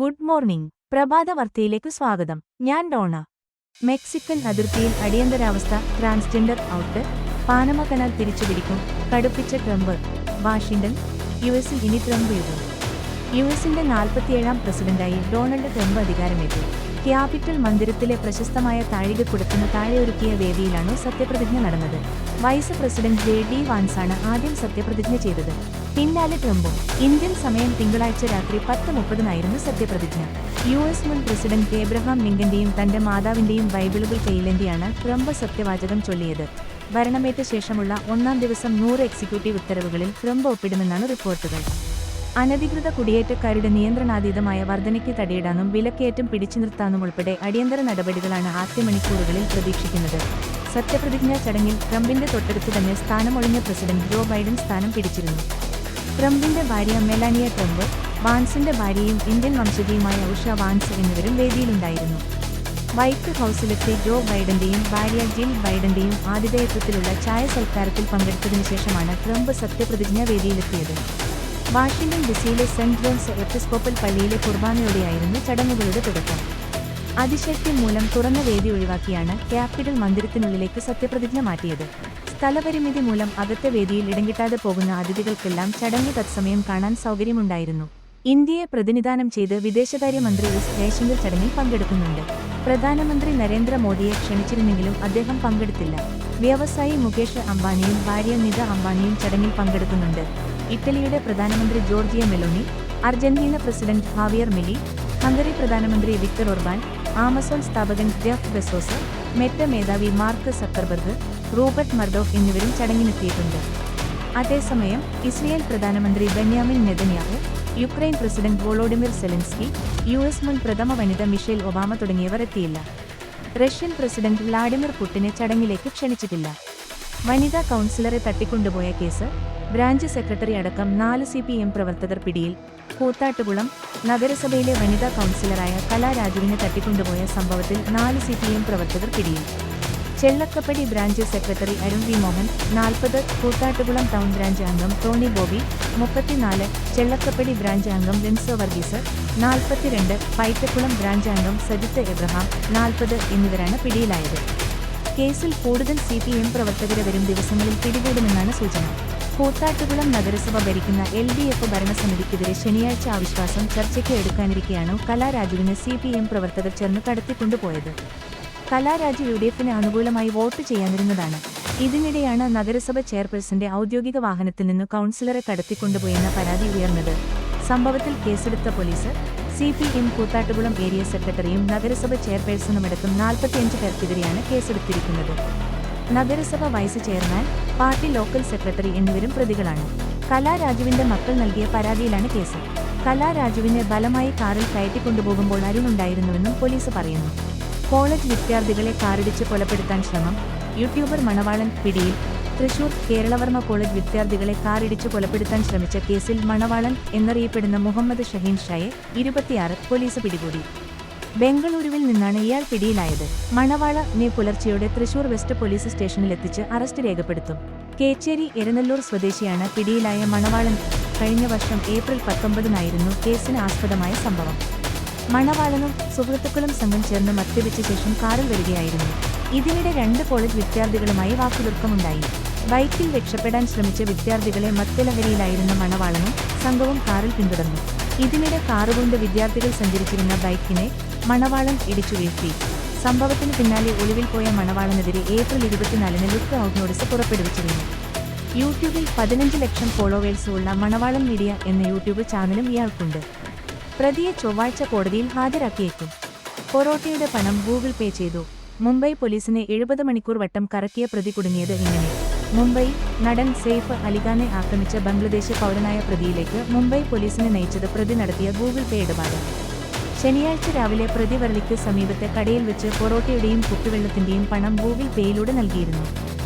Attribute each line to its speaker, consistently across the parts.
Speaker 1: Good morning. പ്രഭാത വാർത്തയിലേക്ക് സ്വാഗതം. ഞാൻ ഡോണ. മെക്സിക്കൻ അതിർത്തിയിൽ അടിയന്തരാവസ്ഥ, ട്രാൻസ്ജെൻഡർ ഔട്ട്, പാനമ കനാൽ തിരിച്ചുപിടിക്കും, കടുപ്പിച്ച ട്രംപ്. വാഷിംഗ്ടൺ. യുഎസിൽ ഇനി ട്രംപ് യുഗം. യുഎസിന്റെ 47ാം പ്രസിഡന്റായി ഡൊണാൾഡ് ട്രംപ് അധികാരമേറ്റു. ക്യാപിറ്റൽ മന്ദിരത്തിലെ പ്രശസ്തമായ താഴികക്കുടത്തിന് താഴെയൊരുക്കിയ വേദിയിലാണു സത്യപ്രതിജ്ഞ നടന്നത്. Vice president ജെ.ഡി. വാൻസാണ് ആദ്യം സത്യപ്രതിജ്ഞ ചെയ്തത്. പിന്നാലെ ട്രംപും. ഇന്ത്യൻ സമയം തിങ്കളാഴ്ച രാത്രി 10:30 സത്യപ്രതിജ്ഞ. യുഎസ് മുൻ പ്രസിഡന്റ് ഏബ്രഹാം ലിങ്കന്റെയും തന്റെ മാതാവിന്റെയും ബൈബിളുകൾ കയ്യിലേന്തിയാണ് ട്രംപ് സത്യവാചകം ചൊല്ലിയത്. ഭരണമേറ്റ ശേഷമുള്ള ഒന്നാം ദിവസം 100 എക്സിക്യൂട്ടീവ് ഉത്തരവുകളിൽ ട്രംപ് ഒപ്പിടുമെന്നാണ് റിപ്പോർട്ടുകൾ. അനധികൃത കുടിയേറ്റക്കാരുടെ നിയന്ത്രണാതീതമായ വർധനയ്ക്ക് തടയിടാനും വിലക്കയറ്റം പിടിച്ചുനിർത്താനുമുൾപ്പെടെ അടിയന്തര നടപടികളാണ് ആദ്യ മണിക്കൂറുകളിൽ പ്രതീക്ഷിക്കുന്നത്. സത്യപ്രതിജ്ഞാ ചടങ്ങിൽ ട്രംപിന്റെ തൊട്ടടുത്ത് തന്നെ സ്ഥാനമൊഴിഞ്ഞ പ്രസിഡന്റ് ജോ ബൈഡൻ സ്ഥാനം പിടിച്ചിരുന്നു. ട്രംപിന്റെ ഭാര്യ മെലാനിയ ട്രംപ്, വാൻസിന്റെ ഭാര്യയും ഇന്ത്യൻ വംശജയുമായ ഉഷ വാൻസ് എന്നിവരും വേദിയിലുണ്ടായിരുന്നു. വൈറ്റ് ഹൌസിലെത്തി ജോ ബൈഡന്റെയും ഭാര്യ ജിൽ ബൈഡന്റെയും ആതിഥേയത്വത്തിലുള്ള ചായ സൽക്കാരത്തിൽ പങ്കെടുത്തതിനു ശേഷമാണ് ട്രംപ് സത്യപ്രതിജ്ഞാ വേദിയിലെത്തിയത്. വാഷിംഗ്ടൺ ഡിസിയിലെ സെന്റ് ജോൺസ് എപ്പിസ്കോപ്പൽ പള്ളിയിലെ കുർബാനയോടെയായിരുന്നു ചടങ്ങുകളുടെ തുടക്കം. അതിശൈത്യം മൂലം തുറന്ന വേദി ഒഴിവാക്കിയാണ് ക്യാപിറ്റൽ മന്ദിരത്തിനുള്ളിലേക്ക് സത്യപ്രതിജ്ഞ മാറ്റിയത്. സ്ഥലപരിമിതി മൂലം അകത്തെ വേദിയിൽ ഇടംകിട്ടാതെ പോകുന്ന അതിഥികൾക്കെല്ലാം ചടങ്ങ് തത്സമയം കാണാൻ സൗകര്യമുണ്ടായിരുന്നു. ഇന്ത്യയെ പ്രതിനിധാനം ചെയ്ത് വിദേശകാര്യമന്ത്രി എസ് ജയശങ്കർ ചടങ്ങിൽ പങ്കെടുക്കുന്നുണ്ട്. പ്രധാനമന്ത്രി നരേന്ദ്രമോദിയെ ക്ഷണിച്ചിരുന്നെങ്കിലും അദ്ദേഹം പങ്കെടുത്തില്ല. വ്യവസായി മുകേഷ് അംബാനിയും ഭാര്യ നിത അംബാനിയും ചടങ്ങിൽ പങ്കെടുക്കുന്നുണ്ട്. ഇറ്റലിയുടെ പ്രധാനമന്ത്രി Giorgia Meloni, Argentina president Javier Milei, Hungary പ്രധാനമന്ത്രി വിക്ടർ ഒർബാൻ, ആമസോൺ സ്ഥാപകൻ ജെഫ് ബെസോസ്, മെറ്റ മേധാവി മാർക്ക് സക്കർബർഗ്, റൂപ്പർട്ട് മർഡോഫ് എന്നിവരും ചടങ്ങിനെത്തിയിട്ടുണ്ട്. അതേസമയം ഇസ്രയേൽ പ്രധാനമന്ത്രി Benjamin Netanyahu, Ukraine president Volodymyr Zelensky, US മുൻ പ്രഥമ വനിത മിഷേൽ ഒബാമ തുടങ്ങിയവർ എത്തിയില്ല. റഷ്യൻ പ്രസിഡന്റ് വ്ളാഡിമിർ പുടിനെ ചടങ്ങിലേക്ക് ക്ഷണിച്ചിട്ടില്ല. വനിതാ കൗൺസിലറെ തട്ടിക്കൊണ്ടുപോയ കേസ്, ബ്രാഞ്ച് സെക്രട്ടറി അടക്കം 4 CPM പ്രവർത്തകർ പിടിയിൽ. കൂത്താട്ടുകുളം നഗരസഭയിലെ വനിതാ കൗൺസിലറായ കലാ രാജുവിനെ തട്ടിക്കൊണ്ടുപോയ സംഭവത്തിൽ 4 CPM പ്രവർത്തകർ പിടിയിൽ. Chellakkappady branch secretary Arun V Mohan 40, Koothattukulam town branch അംഗം ടോണി ബോബി 34, ചെള്ളക്കപ്പടി ബ്രാഞ്ച് അംഗം ലിൻസോ വർഗീസ് 42, പൈറ്റക്കുളം ബ്രാഞ്ച് അംഗം സജിത്ത് എബ്രഹാം 40 എന്നിവരാണ് പിടിയിലായത്. കേസിൽ കൂടുതൽ CPM പ്രവർത്തകരെ വരും ദിവസങ്ങളിൽ പിടികൂടുമെന്നാണ് സൂചന. കൂത്താട്ടുകുളം നഗരസഭ ഭരിക്കുന്ന LDF ഭരണസമിതിക്കെതിരെ ശനിയാഴ്ച അവിശ്വാസം ചർച്ചയ്ക്ക് എടുക്കാനിരിക്കെയാണു കലാരാജുവിനെ CPM പ്രവർത്തകർ ചേർന്ന് കടത്തിക്കൊണ്ടുപോയത്. കലാരാജു UDFന് അനുകൂലമായി വോട്ട് ചെയ്യാനിരുന്നതാണ്. ഇതിനിടെയാണ് നഗരസഭ ചെയർപേഴ്സന്റെ ഔദ്യോഗിക വാഹനത്തിൽ നിന്നു കൗൺസിലറെ കടത്തിക്കൊണ്ടുപോയെന്ന പരാതി ഉയർന്നത്. സംഭവത്തിൽ കേസെടുത്ത പോലീസ്, CPM കൂത്താട്ടുകുളം ഏരിയ സെക്രട്ടറിയും നഗരസഭ ചെയർപേഴ്സണുമടക്കം 45 പേർക്കെതിരെയാണ് കേസെടുത്തിരിക്കുന്നത്. നഗരസഭ vice chairman, party local secretary എന്നിവരും പ്രതികളാണ്. കലാരാജുവിന്റെ മക്കൾ നൽകിയ പരാതിയിലാണ് കേസ്. കലാരാജുവിനെ ബലമായി കാറിൽ കയറ്റിക്കൊണ്ടുപോകുമ്പോൾ അരുണുണ്ടായിരുന്നുവെന്നും പോലീസ് പറയുന്നു. കോളേജ് വിദ്യാർത്ഥികളെ കാറിടിച്ച് കൊലപ്പെടുത്താൻ ശ്രമം, യൂട്യൂബർ മണവാളൻ പിടിയിൽ. തൃശൂർ കേരളവർമ്മ കോളേജ് വിദ്യാർത്ഥികളെ കാറിടിച്ച് കൊലപ്പെടുത്താൻ ശ്രമിച്ച കേസിൽ മണവാളൻ എന്നറിയപ്പെടുന്ന മുഹമ്മദ് ഷഹീൻ ഷായെ 26 പോലീസ് പിടികൂടി. ബംഗളൂരുവിൽ നിന്നാണ് ഇയാൾ പിടിയിലായത്. മണവാളനെ പുലർച്ചെയോടെ തൃശൂർ വെസ്റ്റ് പോലീസ് സ്റ്റേഷനിലെത്തിച്ച് അറസ്റ്റ് രേഖപ്പെടുത്തും. കേച്ചേരി എരനല്ലൂർ സ്വദേശിയാണ് പിടിയിലായ മണവാളൻ. കഴിഞ്ഞ വർഷം ഏപ്രിൽ 19 കേസിന് ആസ്പദമായ സംഭവം. മണവാളനും സുഹൃത്തുക്കളും സംഘം ചേർന്ന് മദ്യപിച്ച ശേഷം കാറിൽ വരികയായിരുന്നു. ഇതിനിടെ 2 കോളേജ് വിദ്യാർത്ഥികളുമായി വാക്കുതർക്കമുണ്ടായി. ബൈക്കിൽ രക്ഷപ്പെടാൻ ശ്രമിച്ച വിദ്യാർത്ഥികളെ മദ്യലഹരിയിലായിരുന്ന മണവാളനും സംഘവും കാറിൽ പിന്തുടർന്നു. ഇതിനിടെ കാറുകൊണ്ട് വിദ്യാർത്ഥികൾ സഞ്ചരിച്ചിരുന്ന ബൈക്കിനെ മണവാളൻ ഇടിച്ചു വീഴ്ത്തി. സംഭവത്തിന് പിന്നാലെ ഒളിവിൽ പോയ മണവാളനെതിരെ ഏപ്രിൽ 24 ലുക്ക് ഔട്ട് നോട്ടീസ് പുറപ്പെടുവിച്ചിരുന്നു. യൂട്യൂബിൽ 15 ലക്ഷം ഫോളോവേഴ്സ് ഉള്ള മണവാളൻ മീഡിയ എന്ന യൂട്യൂബ് ചാനലും ഇയാൾക്കുണ്ട്. പ്രതിയെ ചൊവ്വാഴ്ച കോടതിയിൽ ഹാജരാക്കിയേക്കും. പൊറോട്ടയുടെ പണം ഗൂഗിൾ പേ ചെയ്തു. മുംബൈ പോലീസിനെ 70 മണിക്കൂർ വട്ടം കറക്കിയ പ്രതി കുടുങ്ങിയത് ഇങ്ങനെ. മുംബൈ നടൻ സെയ്ഫ് അലിഖാനെ ആക്രമിച്ച ബംഗ്ലാദേശ് പൗരനായ പ്രതിയിലേക്ക് മുംബൈ പോലീസിനെ നയിച്ചത് പ്രതി നടത്തിയ ഗൂഗിൾ പേ ഇടപാട്. ശനിയാഴ്ച രാവിലെ പ്രതി വരളിക്ക് സമീപത്തെ കടയിൽ വെച്ച് പൊറോട്ടയുടെയും കുപ്പിവെള്ളത്തിന്റെയും പണം ഗൂഗിൾ പേയിലൂടെ നൽകിയിരുന്നു.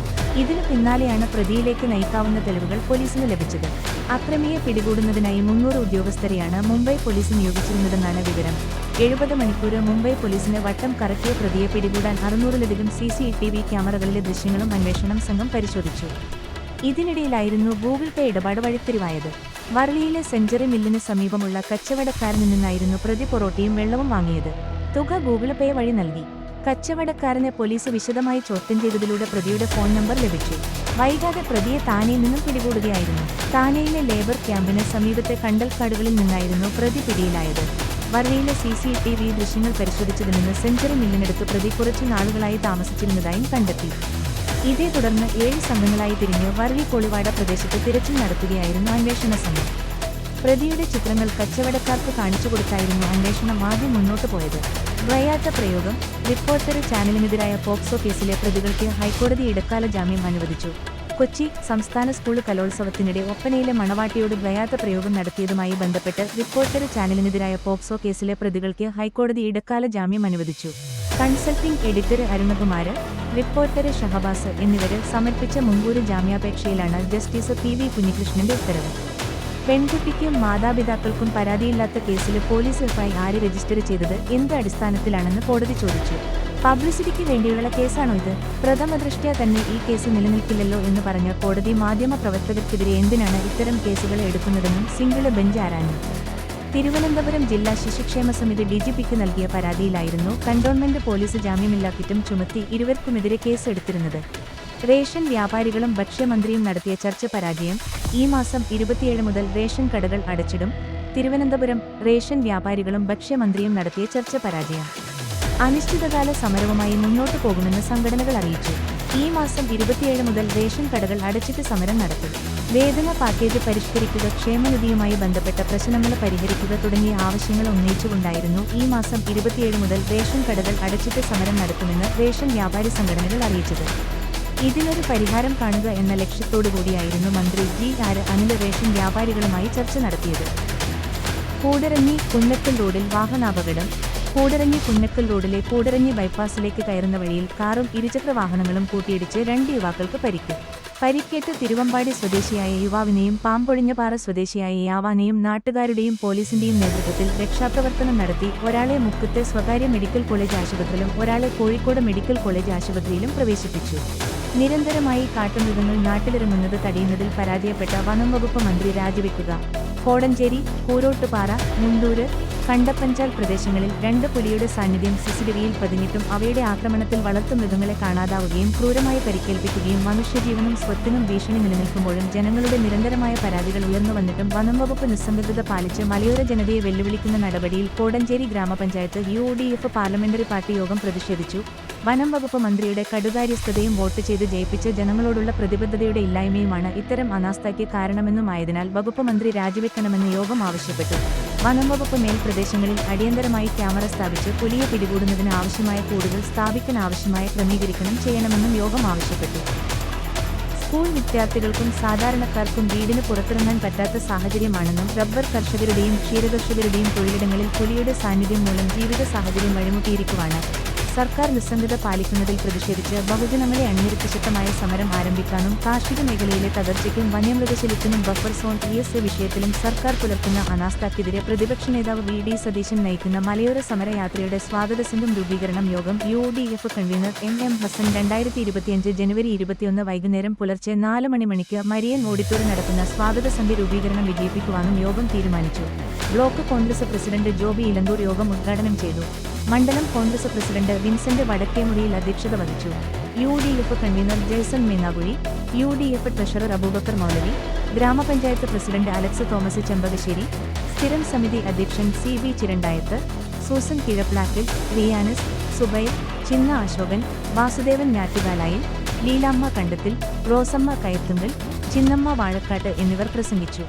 Speaker 1: ഇതിനു പിന്നാലെയാണ് പ്രതിയിലേക്ക് നയിക്കാവുന്ന തെളിവുകൾ പോലീസിന് ലഭിച്ചത്. അക്രമിയെ പിടികൂടുന്നതിനായി 300 ഉദ്യോഗസ്ഥരെയാണ് മുംബൈ പോലീസ് നിയോഗിച്ചിരുന്നതെന്നാണ് വിവരം. 70 മണിക്കൂർ മുംബൈ പോലീസിനെ വട്ടം കറക്കിയ പ്രതിയെ പിടികൂടാൻ 600-ലധികം CCTV ക്യാമറകളിലെ ദൃശ്യങ്ങളും അന്വേഷണം സംഘം പരിശോധിച്ചു. ഇതിനിടയിലായിരുന്നു ഗൂഗിൾ പേ ഇടപാട് വഴിത്തിരിവായത്. വർളിയിലെ സെഞ്ചുറി മില്ലിന് സമീപമുള്ള കച്ചവടക്കാരനിൽ നിന്നായിരുന്നു പ്രതി പൊറോട്ടയും വെള്ളവും വാങ്ങിയത്. തുക ഗൂഗിൾ പേ വഴി നൽകി. കച്ചവടക്കാരനെ പോലീസ് വിശദമായി ചോദ്യം ചെയ്തതിലൂടെ പ്രതിയുടെ ഫോൺ നമ്പർ ലഭിച്ചു. വൈകാതെ പ്രതിയെ താനെയിൽ നിന്നും പിടികൂടുകയായിരുന്നു. താനെയിലെ ലേബർ ക്യാമ്പിന് സമീപത്തെ കണ്ടൽക്കാടുകളിൽ നിന്നായിരുന്നു പ്രതി പിടിയിലായത്. വർളിയിലെ CCTV ദൃശ്യങ്ങൾ പരിശോധിച്ചതിൽ നിന്ന് സെഞ്ചുറി മില്ലിനടുത്ത് പ്രതി കുറച്ചു നാളുകളായി താമസിച്ചിരുന്നതായും കണ്ടെത്തി. ഇതേ തുടർന്ന് 7 സംഘങ്ങളായി തിരിഞ്ഞ് വർളി കോളിവാട പ്രദേശത്ത് തിരച്ചിൽ നടത്തുകയായിരുന്നു അന്വേഷണ സംഘം. പ്രതിയുടെ ചിത്രങ്ങൾ കച്ചവടക്കാർക്ക് കാണിച്ചുകൊടുത്തായിരുന്നു അന്വേഷണം ആദ്യം മുന്നോട്ടു പോയത്. ദ്വയാർത്ഥ പ്രയോഗം റിപ്പോർട്ടർ ചാനലിനെതിരായ പോക്സോ കേസിലെ പ്രതികൾക്ക് ഹൈക്കോടതി ഇടക്കാല ജാമ്യം അനുവദിച്ചു. കൊച്ചി സംസ്ഥാന സ്കൂൾ കലോത്സവത്തിനിടെ ഒപ്പനയിലെ മണവാട്ടിയോട് ദ്വയാർത്ഥ പ്രയോഗം നടത്തിയതുമായി ബന്ധപ്പെട്ട് റിപ്പോർട്ടർ ചാനലിനെതിരായ പോക്സോ കേസിലെ പ്രതികൾക്ക് ഹൈക്കോടതി ഇടക്കാല ജാമ്യം അനുവദിച്ചു. കൺസൾട്ടിംഗ് എഡിറ്റർ അരുണകുമാര്, റിപ്പോർട്ടർ ഷഹബാസ് എന്നിവര് സമർപ്പിച്ച മുൻകൂർ ജാമ്യാപേക്ഷയിലാണ് ജസ്റ്റിസ് PV കുഞ്ഞികൃഷ്ണന്റെ ഉത്തരവ്. പെൺകുട്ടിക്കും മാതാപിതാക്കൾക്കും പരാതിയില്ലാത്ത കേസിൽ പോലീസ് FIR രജിസ്റ്റർ ചെയ്തത് എന്ത് അടിസ്ഥാനത്തിലാണെന്ന് കോടതി ചോദിച്ചു. പബ്ലിസിറ്റിക്ക് വേണ്ടിയുള്ള കേസാണോ ഇത്? പ്രഥമദൃഷ്ട്യാ തന്നെ ഈ കേസ് നിലനിൽക്കില്ലല്ലോ എന്ന് പറഞ്ഞ കോടതി മാധ്യമ പ്രവർത്തകർക്കെതിരെ എന്തിനാണ് ഇത്തരം കേസുകൾ എടുക്കുന്നതെന്നും സിംഗിൾ ബെഞ്ച് ആരാഞ്ഞു. തിരുവനന്തപുരം ജില്ലാ ശിശുക്ഷേമ സമിതി DGPക്ക് നൽകിയ പരാതിയിലായിരുന്നു കന്റോൺമെന്റ് പോലീസ് ജാമ്യമില്ലാ കുറ്റം ചുമത്തി ഇരുവർക്കുമെതിരെ കേസ് എടുത്തിരുന്നത്. റേഷൻ വ്യാപാരികളും ഭക്ഷ്യമന്ത്രിയും നടത്തിയ ചർച്ച പരാജയം. ഈ മാസം 27 മുതൽ റേഷൻ കടകൾ അടച്ചിടും. തിരുവനന്തപുരം റേഷൻ വ്യാപാരികളും ഭക്ഷ്യമന്ത്രിയും നടത്തിയ ചർച്ച പരാജയം. അനിശ്ചിതകാല സമരവുമായി മുന്നോട്ടു പോകുമെന്ന് സംഘടനകൾ അറിയിച്ചു. ഈ മാസം 27 മുതൽ റേഷൻ കടകൾ അടച്ചിട്ട് സമരം നടത്തും. വേതന പാക്കേജ് പരിഷ്കരിക്കുക, ക്ഷേമനിധിയുമായി ബന്ധപ്പെട്ട പ്രശ്നങ്ങൾ പരിഹരിക്കുക തുടങ്ങിയ ആവശ്യങ്ങൾ ഉന്നയിച്ചുകൊണ്ടായിരുന്നു ഈ മാസം 27 മുതൽ റേഷൻ കടകൾ അടച്ചിട്ട് സമരം നടത്തുമെന്ന് റേഷൻ വ്യാപാരി സംഘടനകൾ അറിയിച്ചത്. ഇതിനൊരു പരിഹാരം കാണുക എന്ന ലക്ഷ്യത്തോടുകൂടിയായിരുന്നു മന്ത്രി GR അനിൽ റേഷൻ വ്യാപാരികളുമായി ചർച്ച നടത്തിയത്. കൂടരഞ്ഞി പുന്നക്കൽ റോഡിൽ വാഹനാപകടം. കൂടരഞ്ഞി പുന്നക്കൽ റോഡിലെ കൂടരഞ്ഞി ബൈപ്പാസിലേക്ക് കയറുന്ന വഴിയിൽ കാറും ഇരുചക്ര വാഹനങ്ങളും കൂട്ടിയിടിച്ച് 2 യുവാക്കൾക്ക് പരിക്ക്. പരിക്കേറ്റ് തിരുവമ്പാടി സ്വദേശിയായ യുവാവിനെയും പാമ്പൊഴിഞ്ഞപാറ സ്വദേശിയായ യാവാനെയും നാട്ടുകാരുടെയും പോലീസിന്റെയും നേതൃത്വത്തിൽ രക്ഷാപ്രവർത്തനം നടത്തി. ഒരാളെ മുക്കത്തെ സ്വകാര്യ മെഡിക്കൽ കോളേജ് ആശുപത്രിയിലും ഒരാളെ കോഴിക്കോട് മെഡിക്കൽ കോളേജ് ആശുപത്രിയിലും പ്രവേശിപ്പിച്ചു. നിരന്തരമായി കാട്ടുമൃഗങ്ങൾ നാട്ടിലിറങ്ങുന്നത് തടയുന്നതിൽ പരാജയപ്പെട്ട വനം വകുപ്പ് മന്ത്രി രാജിവെക്കുക. കോടഞ്ചേരി, കൂരോട്ടുപാറ, മുണ്ടൂര്, കണ്ടപ്പഞ്ചാൽ പ്രദേശങ്ങളിൽ 2 പുലിയുടെ സാന്നിധ്യം CCTVയിൽ പതിഞ്ഞിട്ടും അവയുടെ ആക്രമണത്തിൽ വളർത്തുമൃഗങ്ങളെ കാണാതാവുകയും ക്രൂരമായി പരിക്കേൽപ്പിക്കുകയും മനുഷ്യജീവനും സ്വത്തിനും ഭീഷണി നിലനിൽക്കുമ്പോഴും ജനങ്ങളുടെ നിരന്തരമായ പരാതികൾ ഉയർന്നുവന്നിട്ടും വനം വകുപ്പ് നിസ്സംഗത പാലിച്ച് മലയോര ജനതയെ വെല്ലുവിളിക്കുന്ന നടപടിയിൽ കോടഞ്ചേരി ഗ്രാമപഞ്ചായത്ത് UDF പാർലമെന്ററി പാർട്ടി യോഗം പ്രതിഷേധിച്ചു. വനം വകുപ്പ് മന്ത്രിയുടെ കടുകാര്യസ്ഥതയും വോട്ട് ചെയ്ത് ജയിപ്പിച്ച ജനങ്ങളോടുള്ള പ്രതിബദ്ധതയുടെ ഇല്ലായ്മയുമാണ് ഇത്തരം അനാസ്ഥയ്ക്ക് കാരണമെന്നുമായതിനാൽ വകുപ്പ് മന്ത്രി രാജിവെക്കണമെന്ന് യോഗം ആവശ്യപ്പെട്ടു. വനം വകുപ്പ് മേൽ പ്രദേശങ്ങളിൽ അടിയന്തരമായി ക്യാമറ സ്ഥാപിച്ച് പുലിയെ പിടികൂടുന്നതിന് ആവശ്യമായ കൂടുകൾ സ്ഥാപിക്കാൻ ആവശ്യമായ ക്രമീകരിക്കണം ചെയ്യണമെന്നും യോഗം ആവശ്യപ്പെട്ടു. സ്കൂൾ വിദ്യാർത്ഥികൾക്കും സാധാരണക്കാർക്കും വീടിന് പുറത്തിറങ്ങാൻ പറ്റാത്ത സാഹചര്യമാണെന്നും റബ്ബർ കർഷകരുടെയും ക്ഷീരകർഷകരുടെയും തൊഴിലിടങ്ങളിൽ പുലിയുടെ സാന്നിധ്യം മൂലം ജീവിത സാഹചര്യം വഴിമുട്ടിയിരിക്കുവാണ്. സർക്കാർ നിസ്സംഗത പാലിക്കുന്നതിൽ പ്രതിഷേധിച്ച് ബഹുജനങ്ങളെ അണിനിരത്തി ശക്തമായ സമരം ആരംഭിക്കാനും കാർഷിക മേഖലയിലെ തകർച്ചയ്ക്കും വന്യമൃഗശല്യത്തിനും ബഫർ സോൺ ESA വിഷയത്തിലും സർക്കാർ പുലർത്തുന്ന അനാസ്ഥയ്ക്കെതിരെ പ്രതിപക്ഷ നേതാവ് VD സതീശൻ നയിക്കുന്ന മലയോര സമരയാത്രയുടെ സ്വാഗത സംഘം രൂപീകരണം യോഗം UDF കൺവീനർ MM ഹസൻ 2025 ജനുവരി 21 വൈകുന്നേരം പുലർച്ചെ 4 മണിക്ക് മരിയൻ ഓഡിറ്റോറിയം നടക്കുന്ന സ്വാഗത സംഘ രൂപീകരണം വിജയിപ്പിക്കുവാനും യോഗം തീരുമാനിച്ചു. ബ്ലോക്ക് കോൺഗ്രസ് പ്രസിഡന്റ് ജോബി ഇലന്തൂർ യോഗം ഉദ്ഘാടനം ചെയ്തു. മണ്ഡലം കോൺഗ്രസ് പ്രസിഡന്റ് വിൻസെന്റ് വടക്കേമുറിയിൽ അധ്യക്ഷത വഹിച്ചു. UDF convener Jaison Menakuzhi, UDF treasurer Aboobacker Moulavi, gramapanchayat president Alex Thomas Chempakassery, സ്ഥിരം സമിതി അധ്യക്ഷൻ CB ചിരണ്ടായത്ത്, സൂസൻ കിഴപ്ലാക്കിൽ, റിയാനസ്, സുബൈർ, ചിന്ന അശോകൻ, വാസുദേവൻ ഞാറ്റുകാലായിൽ, ലീലാമ്മ കണ്ടത്തിൽ, റോസമ്മ കയത്തുങ്കൽ, ചിന്നമ്മ വാഴക്കാട്ട് എന്നിവർ പ്രസംഗിച്ചു.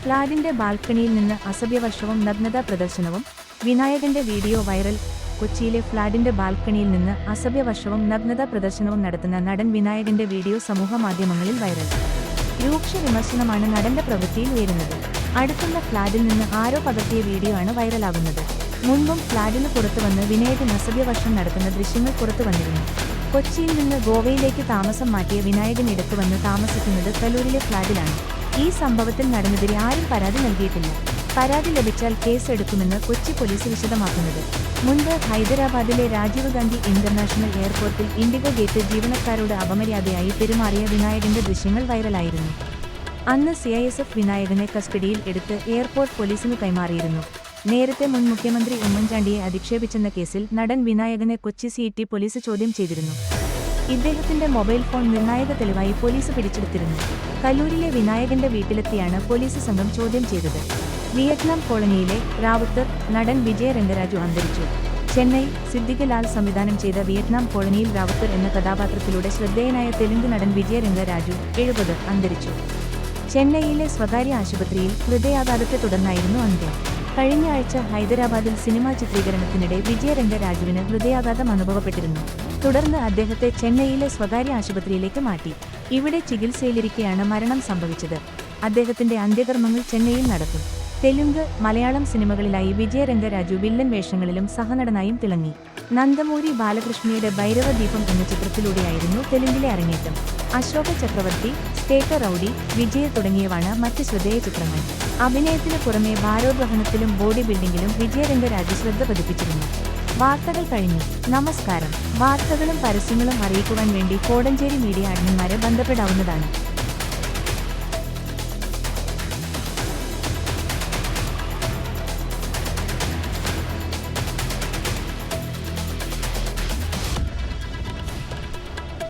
Speaker 1: ഫ്ളാറ്റിന്റെ ബാൽക്കണിയിൽ നിന്ന് അസഭ്യവർഷവും നഗ്നതാ പ്രദർശനവും. വിനായകന്റെ വീഡിയോ വൈറൽ. കൊച്ചിയിലെ ഫ്ളാറ്റിന്റെ ബാൽക്കണിയിൽ നിന്ന് അസഭ്യവർഷവും നഗ്നതാ പ്രദർശനവും നടത്തുന്ന നടൻ വിനായകന്റെ വീഡിയോ സമൂഹമാധ്യമങ്ങളിൽ വൈറൽ. രൂക്ഷ വിമർശനമാണ് നടന്റെ പ്രവൃത്തിയിൽ ഉയരുന്നത്. അടുത്തുള്ള ഫ്ളാറ്റിൽ നിന്ന് ആരോ പകർത്തിയ വീഡിയോ ആണ് വൈറലാകുന്നത്. മുൻപും ഫ്ളാറ്റിന് പുറത്തുവന്ന് വിനായകൻ അസഭ്യവർഷം നടത്തുന്ന ദൃശ്യങ്ങൾ പുറത്തുവന്നിരുന്നു. കൊച്ചിയിൽ നിന്ന് ഗോവയിലേക്ക് താമസം മാറ്റിയ വിനായകൻ ഇടയ്ക്ക് വന്ന് താമസിക്കുന്നത് കലൂരിലെ ഫ്ളാറ്റിലാണ്. ഈ സംഭവത്തിൽ നടനെതിരെ ആരും പരാതി നൽകിയിട്ടില്ല. പരാതി ലഭിച്ചാൽ കേസ് എടുക്കുമെന്ന് കൊച്ചി പോലീസ് വിശദമാക്കുന്നത്. മുൻപ് ഹൈദരാബാദിലെ രാജീവ് ഗാന്ധി ഇന്റർനാഷണൽ എയർപോർട്ടിൽ ഇൻഡിഗോ ഗേറ്റ് ജീവനക്കാരോട് അപമര്യാദയായി പെരുമാറിയ വിനായകന്റെ ദൃശ്യങ്ങൾ വൈറലായിരുന്നു. അന്ന് CISF വിനായകനെ കസ്റ്റഡിയിൽ എടുത്ത് എയർപോർട്ട് പോലീസിനു കൈമാറിയിരുന്നു. നേരത്തെ മുൻ മുഖ്യമന്ത്രി ഉമ്മൻചാണ്ടിയെ അധിക്ഷേപിച്ചെന്ന കേസിൽ നടൻ വിനായകനെ കൊച്ചി CIT പോലീസ് ചോദ്യം ചെയ്തിരുന്നു. ഇദ്ദേഹത്തിന്റെ മൊബൈൽ ഫോൺ നിർണായക തെളിവായി പോലീസ് പിടിച്ചെടുത്തിരുന്നു. കലൂരിലെ വിനായകന്റെ വീട്ടിലെത്തിയാണ് പോലീസ് സംഘം ചോദ്യം ചെയ്തത്. വിയറ്റ്നാം കോളനിയിലെ റാവുത്തർ നടൻ വിജയ രംഗരാജു അന്തരിച്ചു. ചെന്നൈ സിദ്ദിഖ് ലാൽ സംവിധാനം ചെയ്ത വിയറ്റ്നാം കോളനിയിൽ റാവുത്തർ എന്ന കഥാപാത്രത്തിലൂടെ ശ്രദ്ധേയനായ തെലുങ്ക് നടൻ വിജയ രംഗരാജു 70 അന്തരിച്ചു. ചെന്നൈയിലെ സ്വകാര്യ ആശുപത്രിയിൽ ഹൃദയാഘാതത്തെ തുടർന്നായിരുന്നു അന്ത്യം. കഴിഞ്ഞ ആഴ്ച ഹൈദരാബാദിൽ സിനിമാ ചിത്രീകരണത്തിനിടെ വിജയ രംഗരാജുവിന് ഹൃദയാഘാതം അനുഭവപ്പെട്ടിരുന്നു. തുടർന്ന് അദ്ദേഹത്തെ ചെന്നൈയിലെ സ്വകാര്യ ആശുപത്രിയിലേക്ക് മാറ്റി. ഇവിടെ ചികിത്സയിലിരിക്കെയാണ് മരണം സംഭവിച്ചത്. അദ്ദേഹത്തിന്റെ അന്ത്യകർമ്മങ്ങൾ ചെന്നൈയിൽ നടക്കും. തെലുങ്ക്, മലയാളം സിനിമകളിലായി വിജയ രംഗരാജു വില്ലൻ വേഷങ്ങളിലും സഹനടനായും തിളങ്ങി. നന്ദമൂരി ബാലകൃഷ്ണയുടെ ഭൈരവ ദീപം എന്ന ചിത്രത്തിലൂടെയായിരുന്നു തെലുങ്കിലെ അരങ്ങേറ്റം. അശോക ചക്രവർത്തി, സ്റ്റേറ്റ് റൌഡി, വിജയ തുടങ്ങിയവാണ് മറ്റ് ശ്രദ്ധേയ ചിത്രങ്ങൾ. അഭിനയത്തിനു പുറമെ ഭാരോദ്വഹനത്തിലും ബോഡി ബിൽഡിംഗിലും വിജയ രംഗരാജു ശ്രദ്ധ പതിപ്പിച്ചിരുന്നു. വാർത്തകൾ കഴിഞ്ഞു. നമസ്കാരം. വാർത്തകളും പരസ്യങ്ങളും അറിയിക്കുവാൻ വേണ്ടി കോടഞ്ചേരി മീഡിയ അഡ്മിന്മാരെ ബന്ധപ്പെടാവുന്നതാണ്.